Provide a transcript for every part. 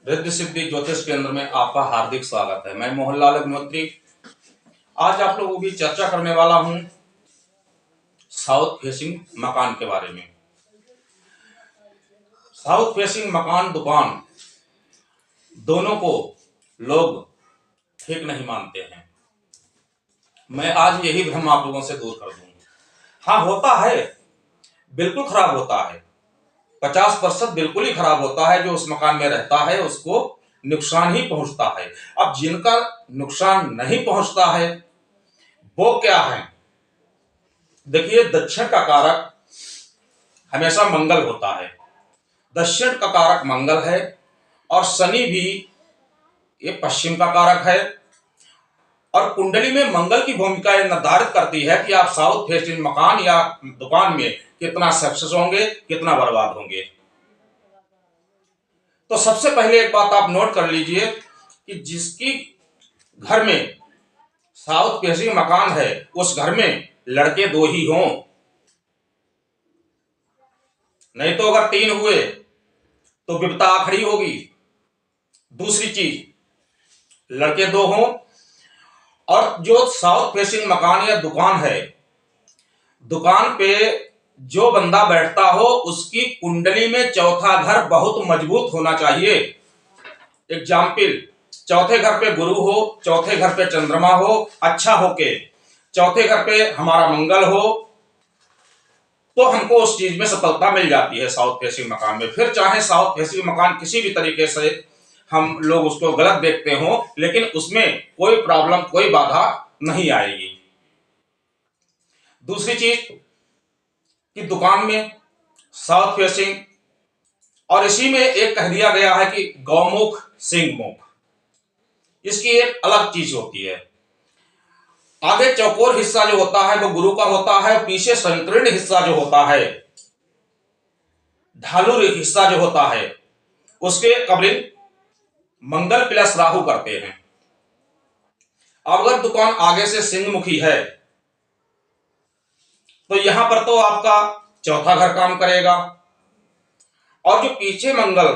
रिद्धि सिद्धि ज्योतिष केंद्र में आपका हार्दिक स्वागत है। मैं मोहनलाल अग्निहोत्री आज आप लोगों की चर्चा करने वाला हूं साउथ फेसिंग मकान के बारे में। साउथ फेसिंग मकान दुकान दोनों को लोग ठीक नहीं मानते हैं। मैं आज यही भ्रम आप लोगों से दूर कर दूंगा। हाँ, होता है, बिल्कुल खराब होता है। 50% बिल्कुल ही खराब होता है। जो उस मकान में रहता है उसको नुकसान ही पहुंचता है। अब जिनका नुकसान नहीं पहुंचता है वो क्या है? देखिए, दक्षिण का कारक हमेशा मंगल होता है। दक्षिण का कारक मंगल है और शनि भी ये पश्चिम का कारक है। और कुंडली में मंगल की भूमिका निर्धारित करती है कि आप साउथ फेसिंग मकान या दुकान में कितना सक्सेस होंगे, कितना बर्बाद होंगे। तो सबसे पहले एक बात आप नोट कर लीजिए कि जिसकी घर में साउथ फेसिंग मकान है उस घर में लड़के 2 ही हों, नहीं तो अगर 3 हुए तो विपदा खड़ी होगी। दूसरी चीज, लड़के 2 हों और जो साउथ फेसिंग मकान या दुकान है, दुकान पे जो बंदा बैठता हो उसकी कुंडली में चौथा घर बहुत मजबूत होना चाहिए। एग्जाम्पल, चौथे घर पे गुरु हो, चौथे घर पे चंद्रमा हो, अच्छा होके चौथे घर पे हमारा मंगल हो, तो हमको उस चीज में सफलता मिल जाती है साउथ फेसिंग मकान में। फिर चाहे साउथ फेसिंग मकान किसी भी तरीके से हम लोग उसको गलत देखते हो, लेकिन उसमें कोई प्रॉब्लम, कोई बाधा नहीं आएगी। दूसरी चीज कि दुकान में साउथ फेसिंग, और इसी में एक कह दिया गया है कि गौमुख सिंहमुख, इसकी एक अलग चीज होती है। आगे चौकोर हिस्सा जो होता है वो गुरु का होता है, पीछे संकीर्ण हिस्सा जो होता है, ढालू हिस्सा जो होता है, उसके कवरिंग मंगल प्लस राहु करते हैं। अब अगर दुकान आगे से सिंहमुखी है तो यहां पर तो आपका चौथा घर काम करेगा, और जो पीछे मंगल,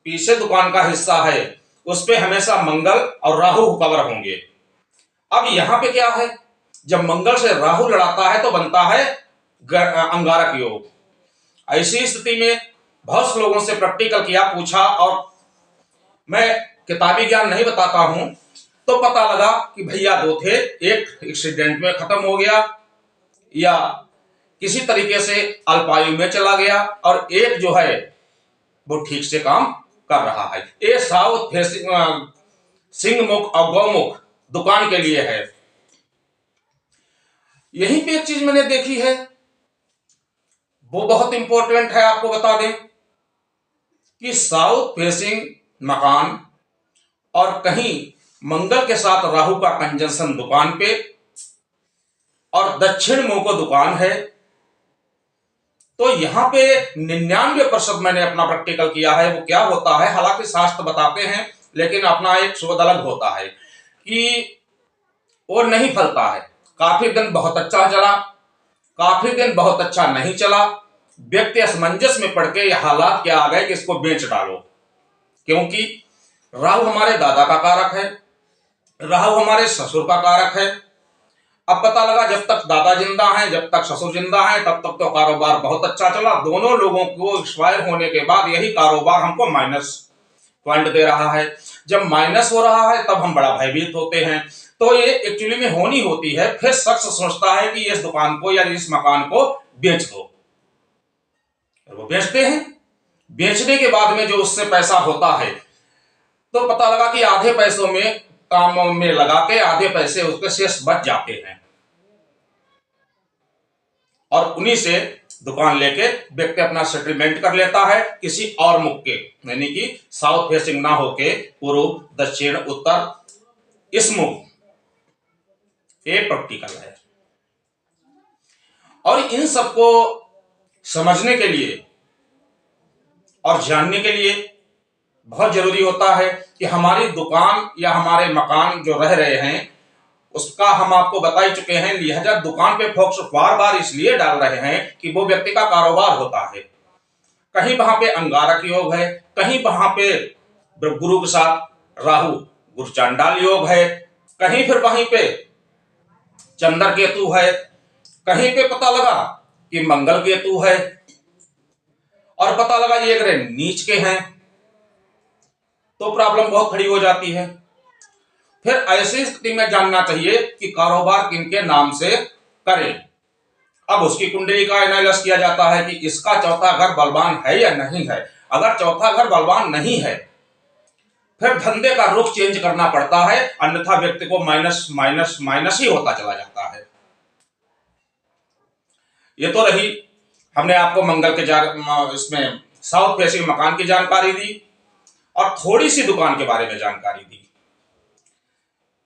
पीछे दुकान का हिस्सा है उस पे हमेशा मंगल और राहु कवर होंगे। अब यहां पे क्या है, जब मंगल से राहु लड़ाता है तो बनता है अंगारक योग। ऐसी स्थिति में बहुत से लोगों से प्रैक्टिकल किया, पूछा, और मैं किताबी ज्ञान नहीं बताता हूं, तो पता लगा कि भैया 2 थे, एक एक्सीडेंट में खत्म हो गया या किसी तरीके से अल्पायु में चला गया, और एक जो है वो ठीक से काम कर रहा है। ये साउथ फेसिंग सिंहमुख और गौमुख दुकान के लिए है। यहीं पे एक चीज मैंने देखी है, वो बहुत इंपॉर्टेंट है, आपको बता दें कि साउथ फेसिंग मकान और कहीं मंगल के साथ राहु का कंजंक्शन दुकान पे और दक्षिण मुंह को दुकान है, तो यहां पे 99% मैंने अपना प्रैक्टिकल किया है। वो क्या होता है, हालांकि शास्त्र बताते हैं लेकिन अपना एक शोध अलग होता है कि वो नहीं फलता है। काफी दिन बहुत अच्छा चला, काफी दिन बहुत अच्छा नहीं चला, व्यक्ति असमंजस में पड़ के हालात क्या आ गए कि इसको बेच डालो, क्योंकि राहु हमारे दादा का कारक है, राहु हमारे ससुर का कारक है। अब पता लगा जब तक दादा जिंदा हैं, जब तक ससुर जिंदा हैं, तब तक तो कारोबार बहुत अच्छा चला। दोनों लोगों को एक्सपायर होने के बाद यही कारोबार हमको माइनस पॉइंट दे रहा है। जब माइनस हो रहा है तब हम बड़ा भयभीत होते हैं। तो ये एक्चुअली में होनी होती है। फिर शख्स सोचता है कि इस दुकान को या इस मकान को बेच दो, वो बेचते हैं। बेचने के बाद में जो उससे पैसा होता है, तो पता लगा कि आधे पैसों में काम में लगा के आधे पैसे उसके शेष बच जाते हैं, और उन्हीं से दुकान लेके व्यक्ति अपना सेटलमेंट कर लेता है किसी और मुख के, यानी कि साउथ फेसिंग ना होके पूर्व, दक्षिण, उत्तर, इस मुख। ये प्रैक्टिकल है। और इन सबको समझने के लिए और जानने के लिए बहुत जरूरी होता है कि हमारी दुकान या हमारे मकान जो रह रहे हैं उसका हम आपको बता ही चुके हैं। लिहाजा दुकान पे फोकस बार बार इसलिए डाल रहे हैं कि वो व्यक्ति का कारोबार होता है। कहीं वहां पे अंगारक योग है, कहीं वहां पे गुरु के साथ राहु गुरु चांडाल योग है, कहीं फिर वहीं पे चंद्र केतु है, कहीं पे पता लगा कि मंगल केतु है, और पता लगा ये ग्रह नीच के हैं, तो प्रॉब्लम बहुत खड़ी हो जाती है। फिर ऐसी स्थिति में जानना चाहिए कि कारोबार किनके नाम से करें। अब उसकी कुंडली का एनालिसिस किया जाता है कि इसका चौथा घर बलवान है या नहीं है। अगर चौथा घर बलवान नहीं है, फिर धंधे का रुख चेंज करना पड़ता है, अन्यथा व्यक्ति को माइनस माइनस माइनस ही होता चला जाता है। ये तो रही, हमने आपको मंगल के इसमें साउथ फेसिंग मकान की जानकारी दी और थोड़ी सी दुकान के बारे में जानकारी दी।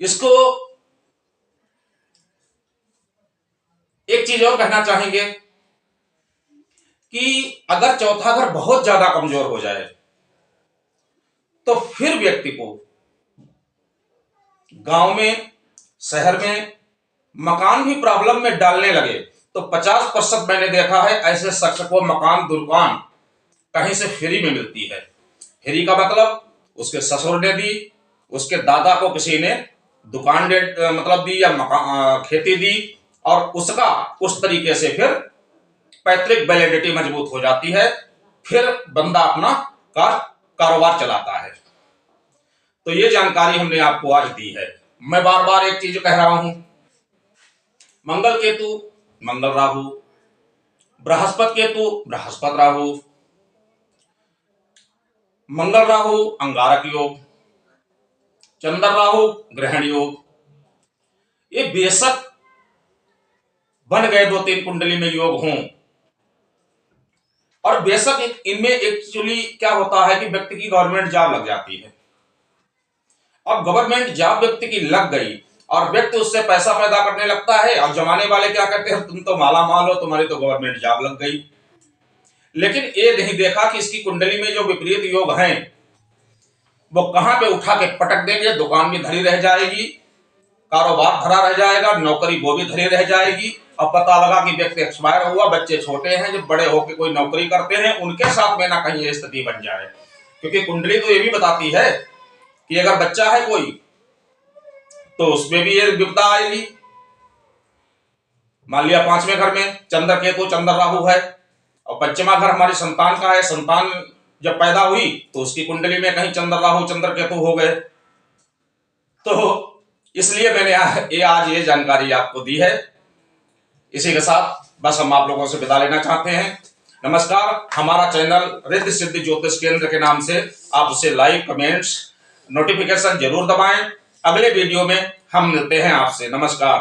इसको एक चीज और कहना चाहेंगे कि अगर चौथा घर बहुत ज्यादा कमजोर हो जाए तो फिर व्यक्ति को गांव में, शहर में मकान भी प्रॉब्लम में डालने लगे तो 50% मैंने देखा है ऐसे शख्स को मकान दुकान कहीं से फ्री में मिलती है। फ्री का मतलब उसके ससुर ने दी, उसके दादा को किसी ने दुकान मतलब दी या खेती दी, और उसका उस तरीके से फिर पैतृक वैलिडिटी मजबूत हो जाती है, फिर बंदा अपना कारोबार चलाता है। तो ये जानकारी हमने आपको आज दी है। मैं बार बार एक चीज कह रहा हूं, मंगल केतु मंगल राहु, बृहस्पति केतु बृहस्पति राहु, मंगल राहु अंगारक योग, चंद्र राहु ग्रहण योग, ये बेशक बन गए 2-3 कुंडली में योग हों, और बेशक इनमें एक्चुअली क्या होता है कि व्यक्ति की गवर्नमेंट जॉब लग जाती है। अब गवर्नमेंट जॉब व्यक्ति की लग गई और व्यक्ति उससे पैसा पैदा करने लगता है, और जमाने वाले क्या कहते हैं, तुम तो माला माल हो, तुम्हारी तो गवर्नमेंट जॉब लग गई। लेकिन ये नहीं देखा कि इसकी कुंडली में जो विपरीत योग हैं वो कहां पे उठा के पटक देंगे। दुकान भी धरी रह जाएगी, कारोबार धरा रह जाएगा, नौकरी वो भी धरी रह जाएगी, और पता लगा कि व्यक्ति एक्सपायर हुआ, बच्चे छोटे हैं, जब बड़े होकर कोई नौकरी करते हैं उनके साथ में ना कहीं ये स्थिति बन जाए। क्योंकि कुंडली तो ये भी बताती है कि अगर बच्चा है कोई तो उसमें भी ये विपदा आएगी। मान लिया 5वें घर में चंद्र केतु चंद्र राहु है और 5वां घर हमारी संतान का है, संतान जब पैदा हुई तो उसकी कुंडली में कहीं चंद्र राहु चंद्र केतु हो गए। तो इसलिए मैंने आज ये जानकारी आपको दी है। इसी के साथ बस हम आप लोगों से विदा लेना चाहते हैं। नमस्कार। हमारा चैनल रिद्धि सिद्धि ज्योतिष केंद्र के नाम से आप उसे लाइक, कमेंट्स, नोटिफिकेशन जरूर दबाएं। अगले वीडियो में हम मिलते हैं आपसे। नमस्कार।